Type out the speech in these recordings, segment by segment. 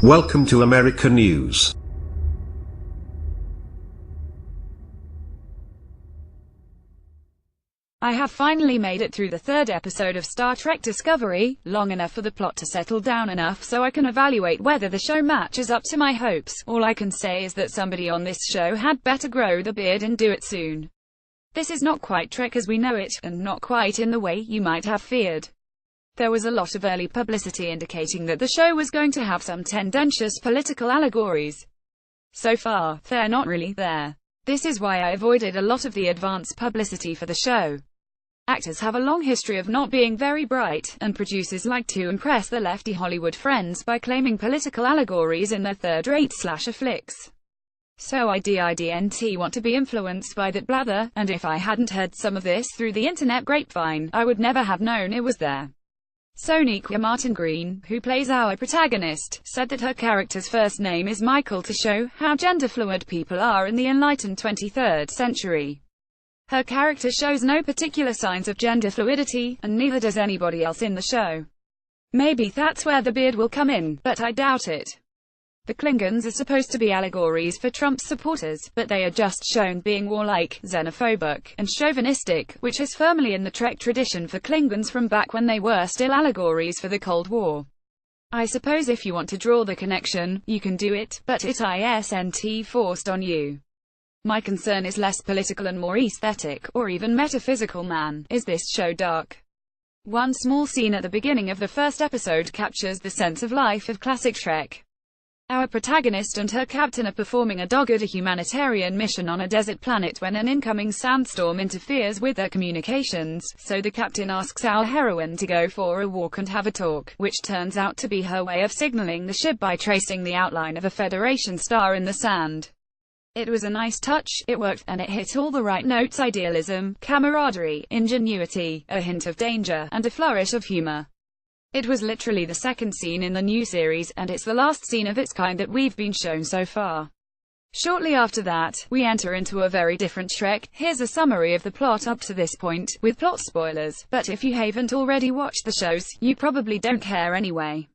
Welcome to America News. I have finally made it through the third episode of Star Trek Discovery, long enough for the plot to settle down enough so I can evaluate whether the show matches up to my hopes. All I can say is that somebody on this show had better grow the beard and do it soon. This is not quite Trek as we know it, and not quite in the way you might have feared. There was a lot of early publicity indicating that the show was going to have some tendentious political allegories. So far, they're not really there. This is why I avoided a lot of the advance publicity for the show. Actors have a long history of not being very bright, and producers like to impress their lefty Hollywood friends by claiming political allegories in their third-rate slasher flicks. So I didn't want to be influenced by that blather, and if I hadn't heard some of this through the internet grapevine, I would never have known it was there. Sonequa Martin Green, who plays our protagonist, said that her character's first name is Michael to show how gender-fluid people are in the enlightened 23rd century. Her character shows no particular signs of gender fluidity, and neither does anybody else in the show. Maybe that's where the beard will come in, but I doubt it. The Klingons are supposed to be allegories for Trump's supporters, but they are just shown being warlike, xenophobic, and chauvinistic, which is firmly in the Trek tradition for Klingons from back when they were still allegories for the Cold War. I suppose if you want to draw the connection, you can do it, but it isn't forced on you. My concern is less political and more aesthetic, or even metaphysical. Man, is this show dark. One small scene at the beginning of the first episode captures the sense of life of classic Trek. Our protagonist and her captain are performing a dogged humanitarian mission on a desert planet when an incoming sandstorm interferes with their communications, so the captain asks our heroine to go for a walk and have a talk, which turns out to be her way of signaling the ship by tracing the outline of a Federation star in the sand. It was a nice touch, it worked, and it hit all the right notes: idealism, camaraderie, ingenuity, a hint of danger, and a flourish of humor. It was literally the second scene in the new series, and it's the last scene of its kind that we've been shown so far. Shortly after that, we enter into a very different Trek. Here's a summary of the plot up to this point, with plot spoilers, but if you haven't already watched the shows, you probably don't care anyway.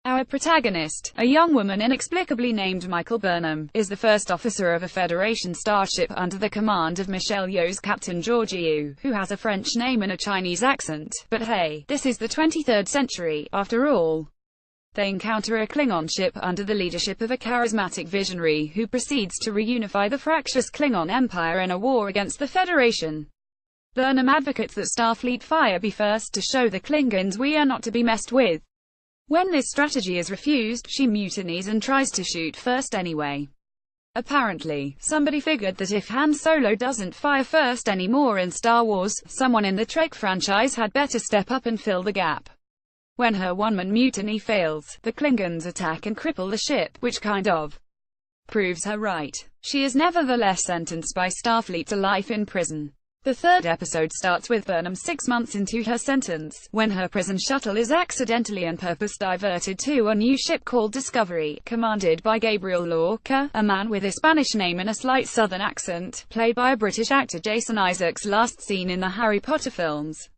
Our protagonist, a young woman inexplicably named Michael Burnham, is the first officer of a Federation starship under the command of Michelle Yeoh's Captain Georgiou, who has a French name and a Chinese accent. But hey, this is the 23rd century, after all. They encounter a Klingon ship under the leadership of a charismatic visionary who proceeds to reunify the fractious Klingon Empire in a war against the Federation. Burnham advocates that Starfleet fire be first to show the Klingons we are not to be messed with. When this strategy is refused, she mutinies and tries to shoot first anyway. Apparently, somebody figured that if Han Solo doesn't fire first anymore in Star Wars, someone in the Trek franchise had better step up and fill the gap. When her one-man mutiny fails, the Klingons attack and cripple the ship, which kind of proves her right. She is nevertheless sentenced by Starfleet to life in prison. The third episode starts with Burnham 6 months into her sentence, when her prison shuttle is accidentally and purpose diverted to a new ship called Discovery, commanded by Gabriel Lorca, a man with a Spanish name and a slight southern accent, played by a British actor Jason Isaacs, last seen in the Harry Potter films.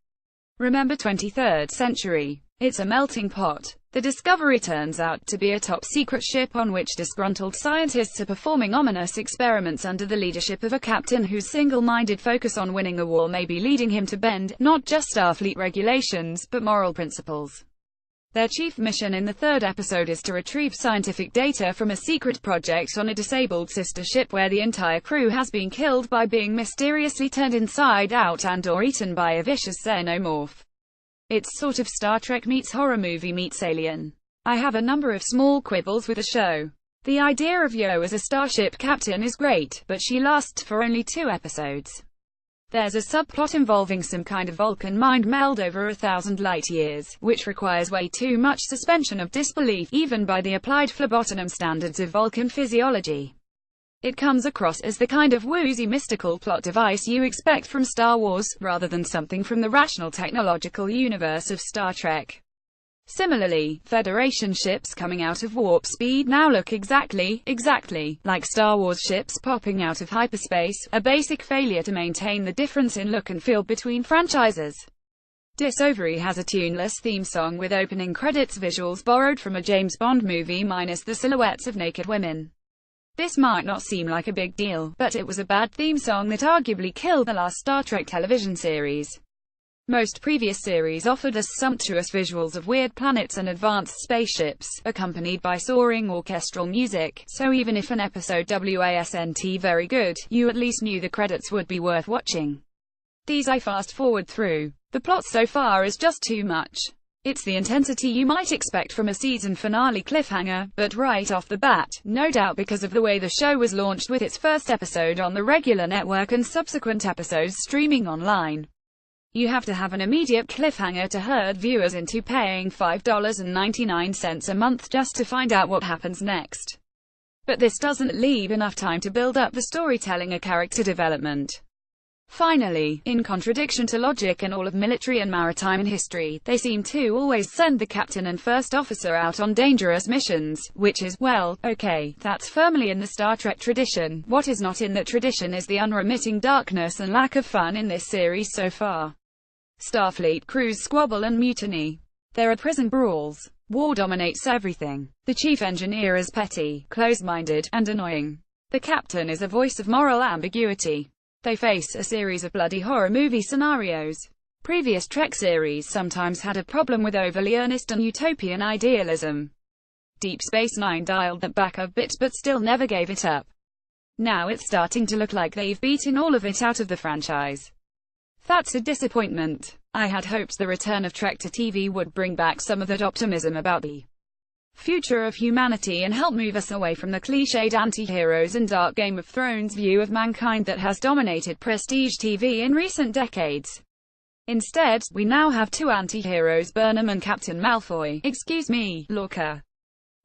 Remember 23rd century. It's a melting pot. The Discovery turns out to be a top-secret ship on which disgruntled scientists are performing ominous experiments under the leadership of a captain whose single-minded focus on winning a war may be leading him to bend, not just Starfleet regulations, but moral principles. Their chief mission in the third episode is to retrieve scientific data from a secret project on a disabled sister ship where the entire crew has been killed by being mysteriously turned inside out and/or eaten by a vicious xenomorph. It's sort of Star Trek meets horror movie meets Alien. I have a number of small quibbles with the show. The idea of Yeoh as a starship captain is great, but she lasts for only 2 episodes. There's a subplot involving some kind of Vulcan mind meld over 1,000 light-years, which requires way too much suspension of disbelief, even by the applied phlebotomy standards of Vulcan physiology. It comes across as the kind of woozy mystical plot device you expect from Star Wars, rather than something from the rational technological universe of Star Trek. Similarly, Federation ships coming out of warp speed now look exactly like Star Wars ships popping out of hyperspace, a basic failure to maintain the difference in look and feel between franchises. Discovery has a tuneless theme song with opening credits visuals borrowed from a James Bond movie minus the silhouettes of naked women. This might not seem like a big deal, but it was a bad theme song that arguably killed the last Star Trek television series. Most previous series offered us sumptuous visuals of weird planets and advanced spaceships, accompanied by soaring orchestral music, so even if an episode wasn't very good, you at least knew the credits would be worth watching. These I fast-forward through. The plot so far is just too much. It's the intensity you might expect from a season finale cliffhanger, but right off the bat, no doubt because of the way the show was launched with its first episode on the regular network and subsequent episodes streaming online. You have to have an immediate cliffhanger to herd viewers into paying $5.99 a month just to find out what happens next. But this doesn't leave enough time to build up the storytelling or character development. Finally, in contradiction to logic and all of military and maritime history, they seem to always send the captain and first officer out on dangerous missions, which is, well, okay, that's firmly in the Star Trek tradition. What is not in that tradition is the unremitting darkness and lack of fun in this series so far. Starfleet crews squabble and mutiny. There are prison brawls. War dominates everything. The chief engineer is petty, close-minded, and annoying. The captain is a voice of moral ambiguity. They face a series of bloody horror movie scenarios. Previous Trek series sometimes had a problem with overly earnest and utopian idealism. Deep Space Nine dialed that back a bit but still never gave it up. Now it's starting to look like they've beaten all of it out of the franchise. That's a disappointment. I had hoped the return of Trek to TV would bring back some of that optimism about the future of humanity and help move us away from the cliched anti-heroes and dark Game of Thrones view of mankind that has dominated prestige TV in recent decades. Instead, we now have two anti-heroes, Burnham and Captain Malfoy, excuse me, Lorca.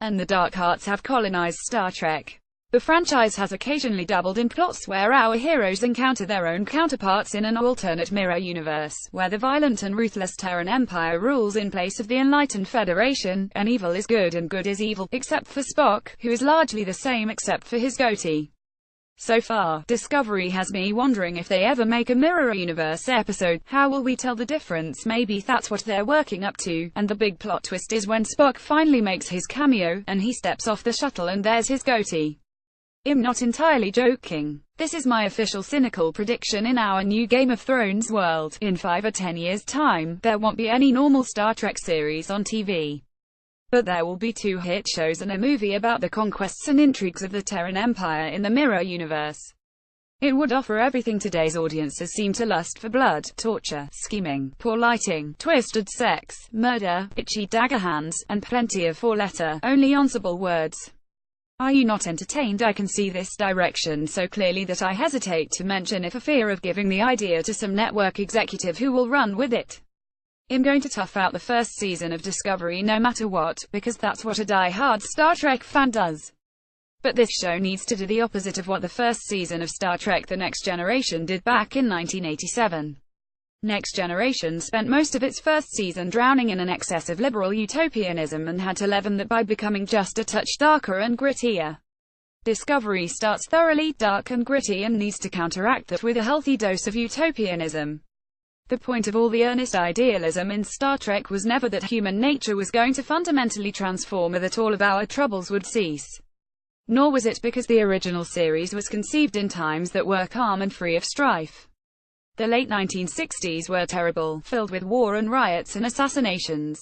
And the Dark Hearts have colonized Star Trek. The franchise has occasionally dabbled in plots where our heroes encounter their own counterparts in an alternate mirror universe, where the violent and ruthless Terran Empire rules in place of the enlightened Federation, and evil is good and good is evil, except for Spock, who is largely the same except for his goatee. So far, Discovery has me wondering if they ever make a mirror universe episode, how will we tell the difference? Maybe that's what they're working up to, and the big plot twist is when Spock finally makes his cameo, and he steps off the shuttle and there's his goatee. I'm not entirely joking. This is my official cynical prediction in our new Game of Thrones world. In 5 or 10 years' time, there won't be any normal Star Trek series on TV. But there will be 2 hit shows and a movie about the conquests and intrigues of the Terran Empire in the Mirror Universe. It would offer everything today's audiences seem to lust for: blood, torture, scheming, poor lighting, twisted sex, murder, itchy dagger hands, and plenty of 4-letter, only answerable words. Are you not entertained? I can see this direction so clearly that I hesitate to mention it for fear of giving the idea to some network executive who will run with it. I'm going to tough out the first season of Discovery no matter what, because that's what a die-hard Star Trek fan does. But this show needs to do the opposite of what the first season of Star Trek: The Next Generation did back in 1987. Next Generation spent most of its first season drowning in an excess of liberal utopianism and had to leaven that by becoming just a touch darker and grittier. Discovery starts thoroughly dark and gritty and needs to counteract that with a healthy dose of utopianism. The point of all the earnest idealism in Star Trek was never that human nature was going to fundamentally transform or that all of our troubles would cease. Nor was it because the original series was conceived in times that were calm and free of strife. The late 1960s were terrible, filled with war and riots and assassinations.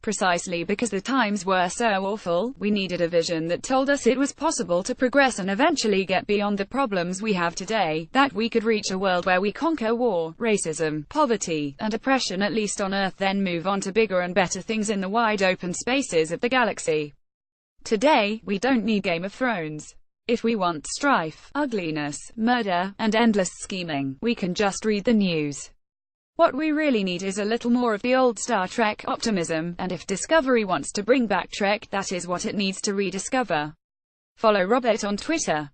Precisely because the times were so awful, we needed a vision that told us it was possible to progress and eventually get beyond the problems we have today, that we could reach a world where we conquer war, racism, poverty, and oppression at least on Earth, then move on to bigger and better things in the wide open spaces of the galaxy. Today, we don't need Game of Thrones. If we want strife, ugliness, murder, and endless scheming, we can just read the news. What we really need is a little more of the old Star Trek optimism, and if Discovery wants to bring back Trek, that is what it needs to rediscover. Follow Robert on Twitter.